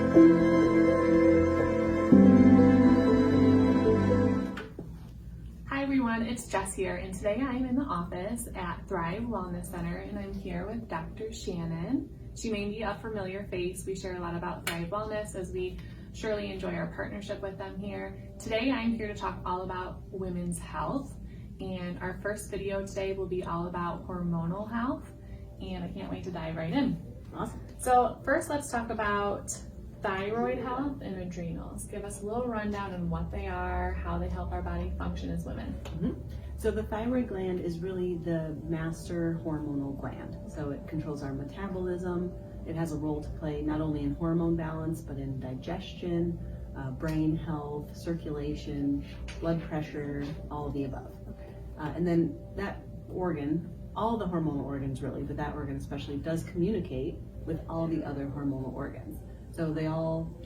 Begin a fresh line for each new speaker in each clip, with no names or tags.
Hi everyone, it's Jess here, and today I'm in the office at Thrive Wellness Center, and I'm here with Dr. Shannon. She may be a familiar face. We share a lot about Thrive Wellness as we surely enjoy our partnership with them here. Today I'm here to talk all about women's health, and our first video today will be all about hormonal health, and I can't wait to dive right in.
Awesome.
So first let's talk about thyroid health and adrenals. Give us a little rundown on what they are, how they help our body function as women.
So the thyroid gland is really the master hormonal gland. So it controls our metabolism. It has a role to play not only in hormone balance, but in digestion, brain health, circulation, blood pressure, all of the above. And then that organ, all the hormonal organs really, but that organ especially does communicate with all the other hormonal organs. So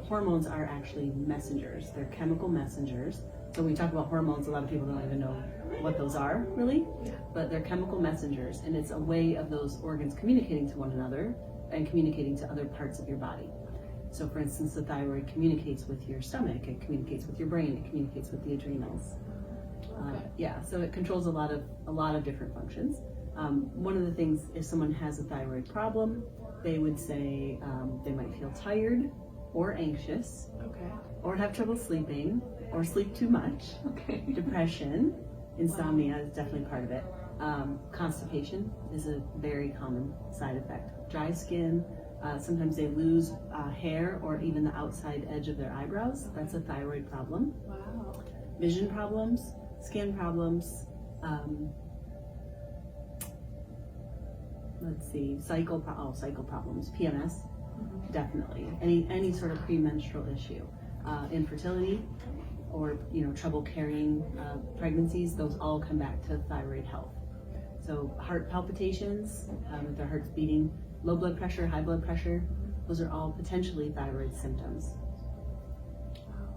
hormones are actually messengers. They're chemical messengers. So when we talk about hormones, a lot of people don't even know what those are really, but they're chemical messengers, and it's a way of those organs communicating to one another and communicating to other parts of your body. So for instance, the thyroid communicates with your stomach, it communicates with your brain, it communicates with the adrenals. So it controls a lot of different functions. One of the things, if someone has a thyroid problem, they would say they might feel tired or anxious, or have trouble sleeping, or sleep too much. Depression, insomnia is definitely part of it. Constipation is a very common side effect. Dry skin, sometimes they lose hair or even the outside edge of their eyebrows. That's a thyroid problem.
Wow.
Vision problems, skin problems, cycle problems, PMS, definitely. Any sort of premenstrual issue, infertility, or trouble carrying pregnancies. Those all come back to thyroid health. So heart palpitations, if their heart's beating, low blood pressure, high blood pressure, those are all potentially thyroid symptoms.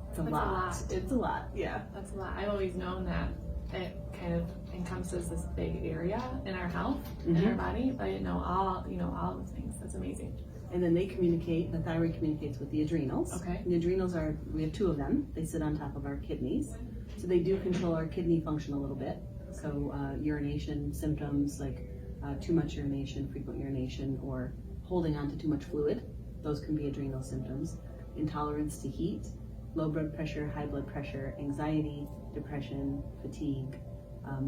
It's a lot. Yeah.
That's a lot. I've always known that it kind of encompasses this big area in our health, in our body, but I didn't know all the things. That's amazing.
And then the thyroid communicates with the adrenals. The adrenals we have two of them. They sit on top of our kidneys. So they do control our kidney function a little bit. So urination symptoms like too much urination, frequent urination, or holding on to too much fluid, those can be adrenal symptoms. Intolerance to heat, low blood pressure, high blood pressure, anxiety, depression, fatigue.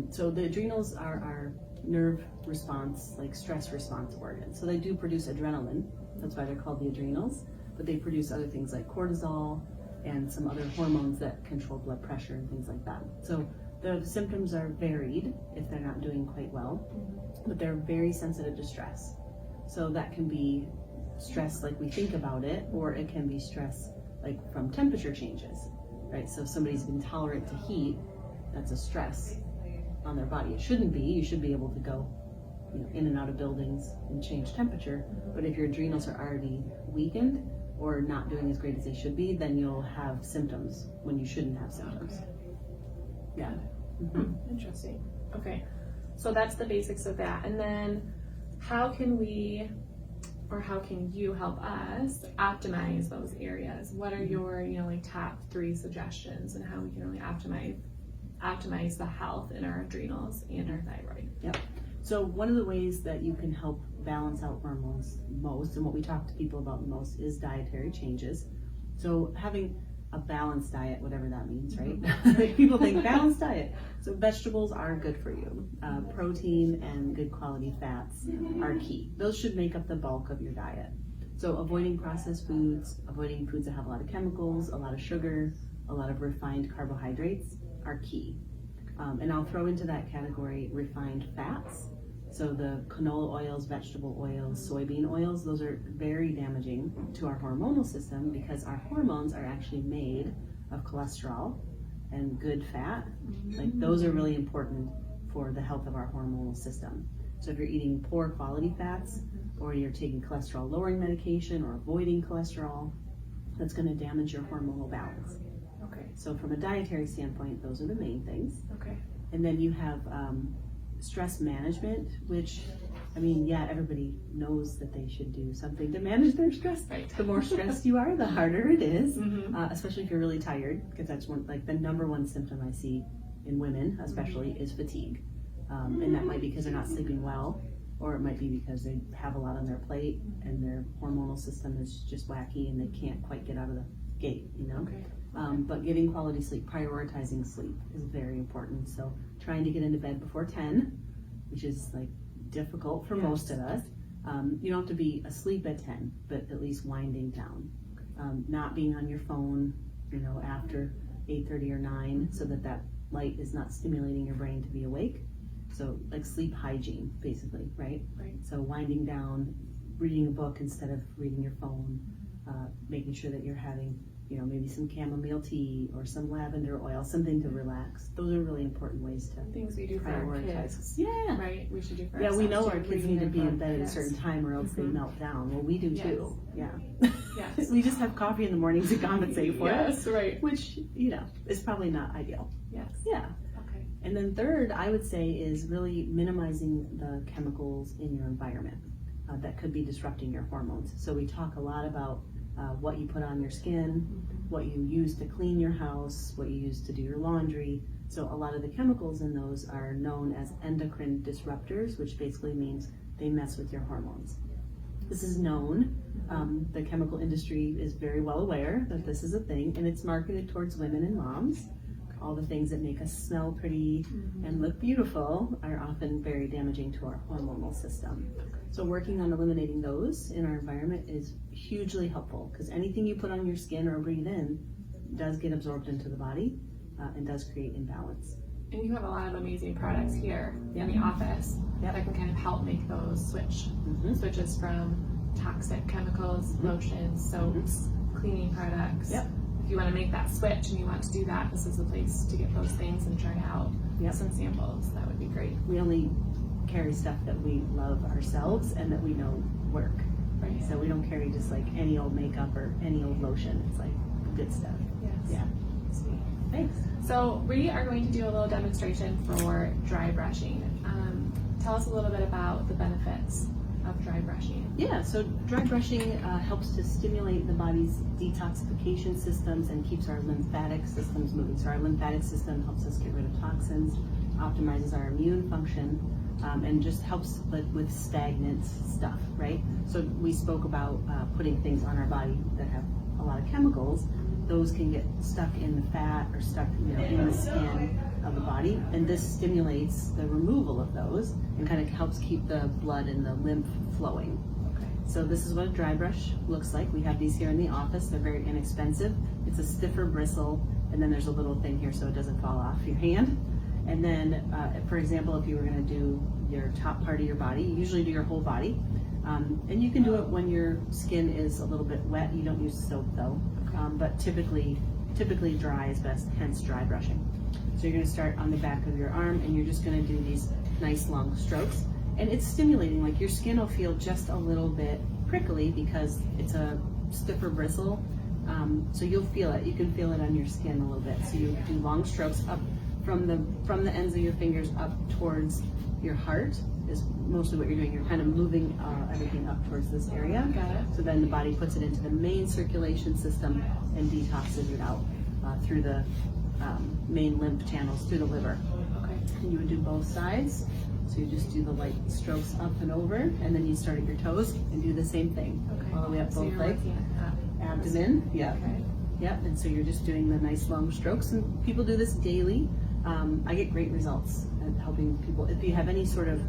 So the adrenals are our nerve response, like stress response organs. So they do produce adrenaline. That's why they're called the adrenals. But they produce other things like cortisol and some other hormones that control blood pressure and things like that. So the symptoms are varied if they're not doing quite well, but they're very sensitive to stress. So that can be stress like we think about it, or it can be stress like from temperature changes, right? So if somebody's intolerant to heat, that's a stress on their body. It shouldn't be. You should be able to go in and out of buildings and change temperature. But if your adrenals are already weakened or not doing as great as they should be, then you'll have symptoms when you shouldn't have symptoms. Yeah.
Interesting. Okay. So that's the basics of that. And then how can you help us optimize those areas? What are your, top 3 suggestions and how we can really optimize the health in our adrenals and our thyroid?
Yep. So one of the ways that you can help balance out hormones most, and what we talk to people about the most, is dietary changes. So having a balanced diet, whatever that means, right? People think balanced diet. So vegetables are good for you. Protein and good quality fats are key. Those should make up the bulk of your diet. So avoiding processed foods, avoiding foods that have a lot of chemicals, a lot of sugar, a lot of refined carbohydrates are key. And I'll throw into that category refined fats. So the canola oils, vegetable oils, soybean oils, those are very damaging to our hormonal system because our hormones are actually made of cholesterol and good fat. Like those are really important for the health of our hormonal system. So if you're eating poor quality fats, or you're taking cholesterol lowering medication or avoiding cholesterol, that's going to damage your hormonal balance.
Okay.
So from a dietary standpoint, those are the main things.
Okay.
And then you have stress management, which I mean, yeah, everybody knows that they should do something to manage their stress.
Right.
The more stressed you are, the harder it is,
Mm-hmm.
especially if you're really tired, because that's the number one symptom I see in women, especially, is fatigue. And that might be because they're not sleeping well, or it might be because they have a lot on their plate and their hormonal system is just wacky and they can't quite get out of the gate, you know?
Okay.
But getting quality sleep, prioritizing sleep is very important. So trying to get into bed before 10, which is like difficult for most of us. You don't have to be asleep at 10, but at least winding down. Not being on your phone, after 8:30 or 9, so that light is not stimulating your brain to be awake. So like sleep hygiene, basically, right?
Right.
So winding down, reading a book instead of reading your phone, making sure that you're having, maybe some chamomile tea or some lavender oil, something to relax. Those are really important ways to
Things we do for our kids.
Yeah.
Right? We should do for
Yeah, we know
ourselves,
our
too.
kids
Reading
need to be
their
in bed at a
books.
certain time or else they melt down. Well, we do too. Yeah.
Yes.
We just have coffee in the morning to compensate for it,
Yes, right.
which, is probably not ideal.
Yes.
Yeah.
Okay.
And then third, I would say, is really minimizing the chemicals in your environment that could be disrupting your hormones. So we talk a lot about what you put on your skin, what you use to clean your house, what you use to do your laundry. So a lot of the chemicals in those are known as endocrine disruptors, which basically means they mess with your hormones. This is known. The chemical industry is very well aware that this is a thing, and it's marketed towards women and moms. All the things that make us smell pretty and look beautiful are often very damaging to our hormonal system. So working on eliminating those in our environment is hugely helpful, because anything you put on your skin or breathe in does get absorbed into the body and does create imbalance.
And you have a lot of amazing products here in the office that can kind of help make those switches from toxic chemicals, lotions, soaps, cleaning products. If you want to make that switch and you want to do that, this is the place to get those things and try out some samples. That would be great.
We only carry stuff that we love ourselves and that we know work.
Right.
So we don't carry just like any old makeup or any old lotion. It's like good stuff.
Yes.
Yeah.
Sweet.
Thanks.
So we are going to do a little demonstration for dry brushing. Tell us a little bit about the benefits of dry brushing.
Yeah, so dry brushing helps to stimulate the body's detoxification systems and keeps our lymphatic systems moving. So our lymphatic system helps us get rid of toxins, optimizes our immune function, and just helps with stagnant stuff, right? So we spoke about putting things on our body that have a lot of chemicals. Those can get stuck in the fat or stuck in the skin of the body, and this stimulates the removal of those and kind of helps keep the blood and the lymph flowing.
Okay.
So this is what a dry brush looks like. We have these here in the office. They're very inexpensive. It's a stiffer bristle, and then there's a little thing here so it doesn't fall off your hand. And then, for example, if you were going to do your top part of your body, you usually do your whole body. And you can do it when your skin is a little bit wet. You don't use soap though, but typically dry is best, hence dry brushing. So you're going to start on the back of your arm and you're just going to do these nice long strokes. And it's stimulating, like your skin will feel just a little bit prickly because it's a stiffer bristle. So you'll feel it. You can feel it on your skin a little bit. So you do long strokes up from the ends of your fingers up towards your heart is mostly what you're doing. You're kind of moving everything up towards this area.
Got it.
So then the body puts it into the main circulation system and detoxes it out through the main lymph channels, through the liver.
Okay.
And you would do both sides. So you just do the light strokes up and over, and then you start at your toes and do the same thing.
Okay.
All the way up
So
both
you're
legs.
working it up.
Abdomen. Yeah.
Okay.
Yep, and so you're just doing the nice long strokes, and people do this daily. I get great results at helping people. If you have any sort of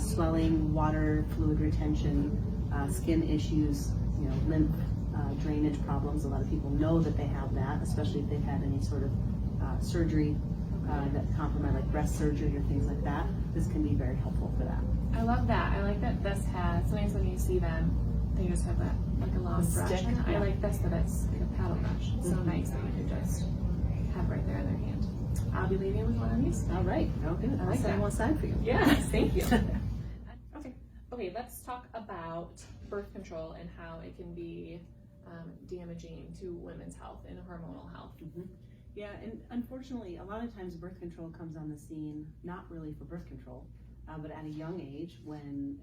swelling, water, fluid retention, skin issues, lymph drainage problems, a lot of people know that they have that, especially if they've had any sort of surgery that compromise, like breast surgery or things like that. This can be very helpful for that.
I love that. I like that this has, sometimes when you see them, they just have that, like a long
The
brush.
stick,
And I
yeah.
like this, that it's like a paddle brush. It's so nice that you can just have right there in their hand. I'll be leaving with one of these.
All right. Oh, good.
I like
I'll set
that.
one aside for you.
Yes, thank you. Okay, let's talk about birth control and how it can be damaging to women's health and hormonal health.
Yeah, and unfortunately, a lot of times birth control comes on the scene not really for birth control. But at a young age, when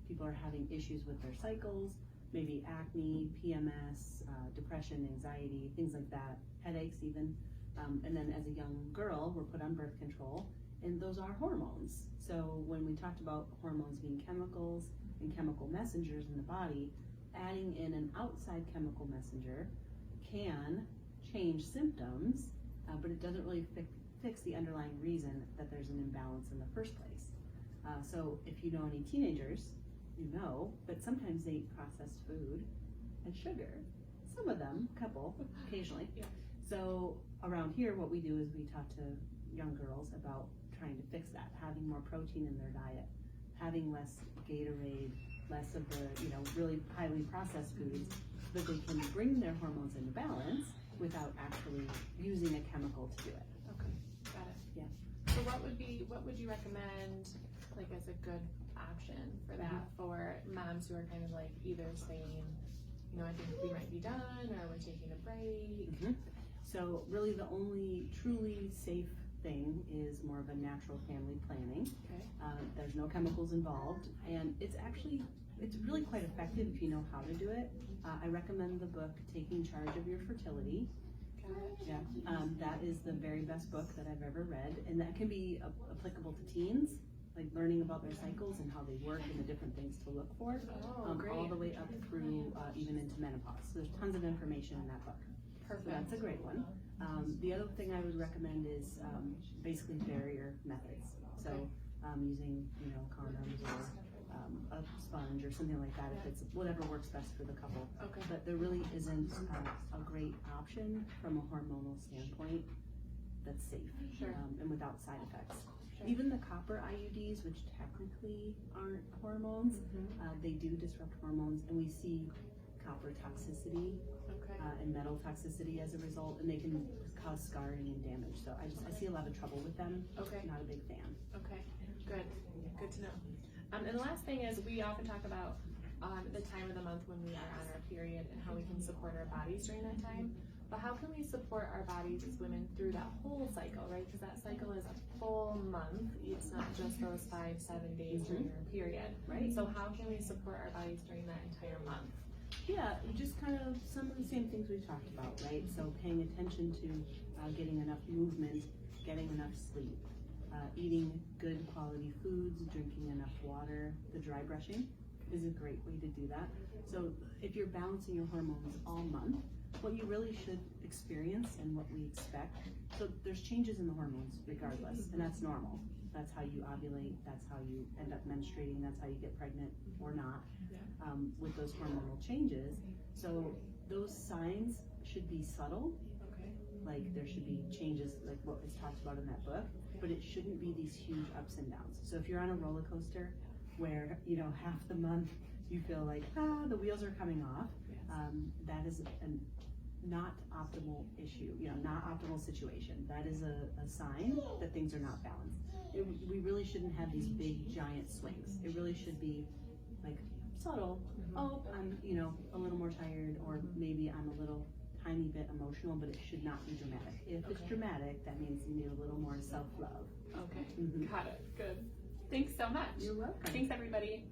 people are having issues with their cycles, maybe acne, PMS, depression, anxiety, things like that, headaches even, and then as a young girl, we're put on birth control, and those are hormones. So when we talked about hormones being chemicals and chemical messengers in the body, adding in an outside chemical messenger can change symptoms, but it doesn't really fix the underlying reason that there's an imbalance in the first place. So if you know any teenagers, you know, but sometimes they eat processed food and sugar. Some of them, a couple, occasionally.
Yeah.
So around here, what we do is we talk to young girls about trying to fix that, having more protein in their diet, having less Gatorade, less of the, really highly processed foods, so that they can bring their hormones into balance without actually using a chemical to do it.
Okay, got it.
Yeah.
So what would you recommend, like, as a good option for that for moms who are kind of like either saying, I think we might be done, or we're taking a break?
So really the only truly safe thing is more of a natural family planning.
Okay.
There's no chemicals involved, and it's really quite effective if you know how to do it. I recommend the book Taking Charge of Your Fertility.
Got it.
Yeah, that is the very best book that I've ever read, and that can be applicable to teens, like learning about their cycles and how they work and the different things to look for,
Great.
all the way up through even into menopause. So there's tons of information in that book.
Perfect.
So that's a great one. The other thing I would recommend is basically barrier methods. So using condoms or a sponge or something like that, if it's whatever works best for the couple.
Okay.
But there really isn't a great option from a hormonal standpoint that's safe.
Sure.
And without side effects.
Sure.
Even the copper IUDs, which technically aren't hormones, they do disrupt hormones, and we see copper toxicity and metal toxicity as a result, and they can cause scarring and damage. So I see a lot of trouble with them.
Okay.
Not a big fan.
Okay, good to know. And the last thing is, we often talk about the time of the month when we are on our period and how we can support our bodies during that time. But how can we support our bodies as women through that whole cycle, right? Because that cycle is a full month. It's not just those 5-7 days during your period.
Right.
So how can we support our bodies during that entire month?
Yeah, just kind of some of the same things we've talked about, right? So paying attention to getting enough movement, getting enough sleep, eating good quality foods, drinking enough water. The dry brushing is a great way to do that. So if you're balancing your hormones all month, what you really should experience and what we expect, so there's changes in the hormones regardless, and that's normal. That's how you ovulate, that's how you end up menstruating, that's how you get pregnant or not, with those hormonal changes. So those signs should be subtle, like there should be changes like what is talked about in that book, but it shouldn't be these huge ups and downs. So if you're on a roller coaster where half the month you feel like the wheels are coming off, that is a not optimal issue, not optimal situation. That is a sign that things are not balanced. We really shouldn't have these big giant swings. It really should be like subtle. Oh, I'm a little more tired, or maybe I'm a little tiny bit emotional, but it should not be dramatic. If it's dramatic, that means you need a little more self-love.
Okay, got it, good. Thanks so much.
You're welcome.
Thanks, everybody.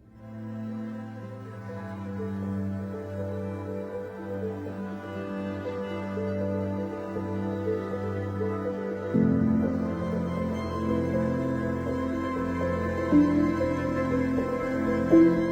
Thank you.